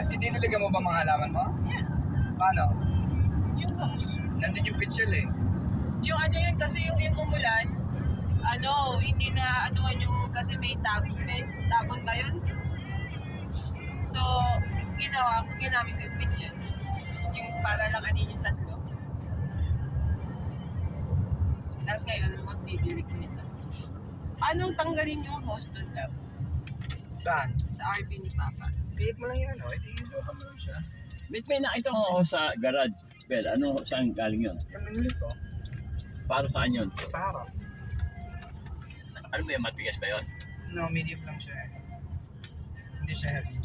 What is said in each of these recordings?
Diniligan mo ba mga halaman mo? Yeah. Paano? Yung hose. Nandun yung pitchel eh. Yung ano yun kasi yung umulan, hindi na yung kasi may tapon ba yun? So, ginamit ko yung pitch yun. Yung para lang yung tatlo. Tapos ngayon, magdidilig ko nito. Anong tanggalin yung hose doon lang? Saan? Sa RV ni Papa. Tiit mo lang yun, oh. I-drop mo lang siya. May nakita ko sa garage. Well, saan galing yun? Yung minuli ko, Para saan yun? sa harap. Ano ba yung matigas ba yun? No, medium lang siya eh. Hindi siya heavy.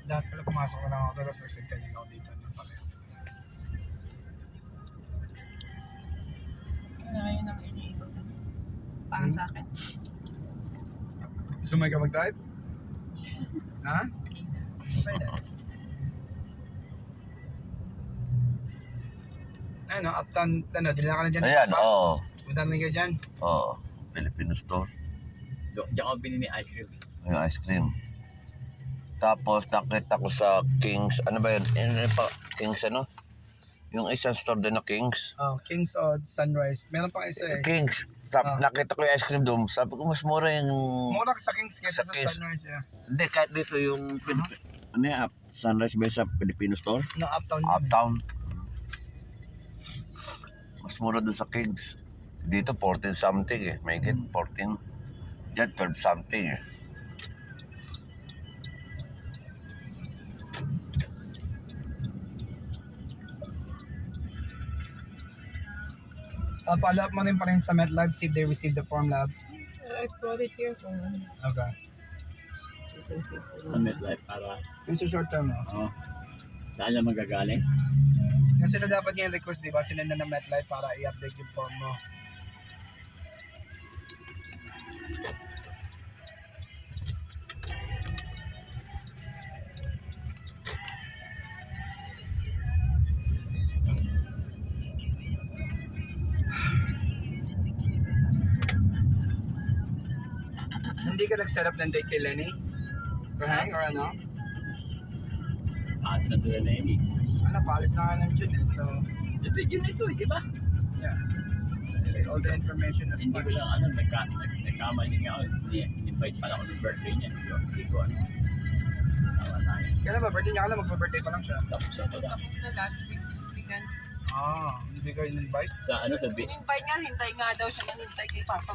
Lahat pala pumasok ko lang ako, tapos nagsigtan yung ako dito. Ano pala yun? Ano ngayon ang iniikot? Para sa akin. Gusto mo ikaw mag-drive? Ha? Okay na. Ano, uptown, dila ka na dyan. Ayan, oo. Punta na kayo dyan. Oo. Filipino store. Diyan ako binili ice cream. Yung ice cream. Tapos nakita ko sa Kings, ano ba yun? Kings ano? Yung isang store din na Kings. Oh, King's Odd, Sunrise. Meron pang isa eh. Kings. Ah. Nakita ko yung ice cream doon. Sabi ko mas mura yung... Mura ka sa King's kaysa sa Sa King's. Sunrise eh. Hindi, kahit dito yung... Ano yan? Sunrise ba sa Filipino store? No, uptown yun eh. Uptown. Mas mura doon sa Kings. Dito 14 something eh. May 14. Diyan 12 something eh. Follow up mo rin pa rin sa MetLife, see if they received the form lab. I brought it here kung Okay. just in case. Sa MetLife para... Yung sa short term, no? Oo. Saan lang magagaling? Yung sila dapat yung request, di ba? Sinenda ng MetLife para i-update yung form mo. Hindi ka nag-set up ng date kay Lenny? For hang or ano? At sa sila na yun eh. Ano, paalis na ka ng June eh. So, Yun ito eh, di ba? yeah. All the information is Hindi ko fine. lang nagkamali nga ako. In-invite pala ako ng birthday niya. Hindi ko ano. Tawa tayo. Kailan ba birthday niya? Kailan magpa-birthday pa lang siya? Tapos ako na. Tapos na last weekend. Ah, hindi ka in-invite? Sa In-invite nga, hintay nga daw siya hintay kay Papa.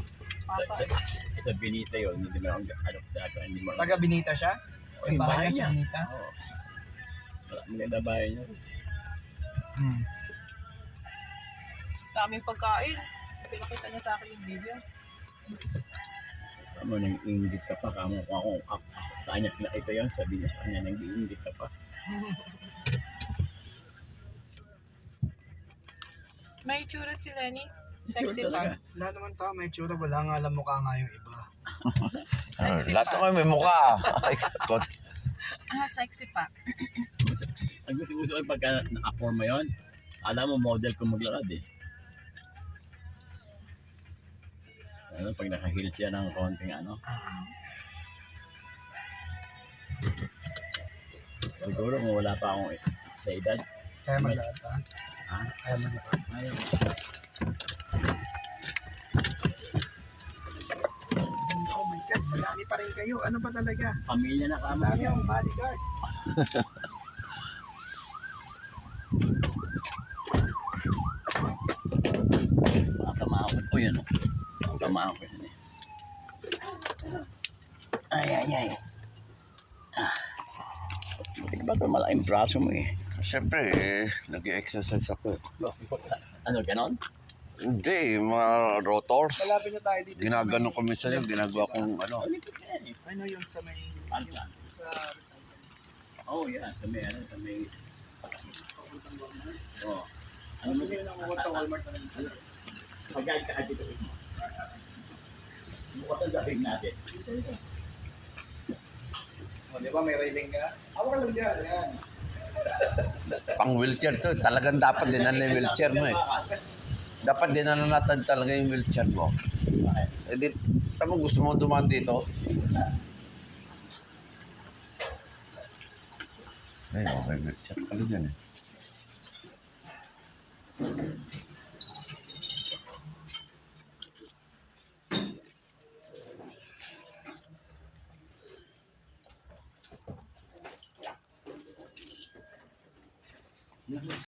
sa Benita yun. Hindi mo ako hindi mo. Taga Binita siya? Oh, Yung yung bahay bahay niya sa niya. Binita? Oo. Wala, maganda bahay niya. Hmm. Daming pagkain. Pinakita niya sa akin yung video. Kamo nang ingit ka pa. Kamo kung ako. Kanya nakita yun. Sabi niya sa kanya nang ingit ka pa. May itsura si Lenny. Sexy Sure pa. talaga. Lahat naman tao may tsura, wala nga alam mukha nga yung iba. Sexy Lahat pa. naman may mukha. Ay, God. Sexy pa. Ang gusto ko pagka naka-forma yun, alam mo model kung maglakad eh. Ano, pag naka-heels yan ng konting ano. Siguro kung wala pa akong sa edad. Kaya maglakad pa. Ha? Kaya maglakad. Ayaw. Oh my God, madami pa rin kayo. Ano ba talaga? Pamilya na kamo. Madami ang bodyguard. Tamahan ko yan. Tamahan ko yan eh. Ay. Buti ba ito malaking braso mo eh. Siyempre, nag-exercise ako. Ano, ganon? Hindi, mga rotors. Malapit na tayo dito. Ginagano ko minsan yung ginagawa kong ano. Ano yung sa may... Ano yan? Sa recycle. Oh, yeah. Sa may, oh. Ano mo yun ang sa Walmart na lang sila? Pag-guide ka dito. Bukas ang gawin natin. O, di ba may railing ka? Awa ka lang dyan, yan. Pang wheelchair to. Talagang dapat din ang wheelchair mo eh. Dapat dinananatan talaga yung wheelchair mo. Bakit? Eh di, tamo gusto mo dumaan dito? Ay, may wheelchair pala dyan eh.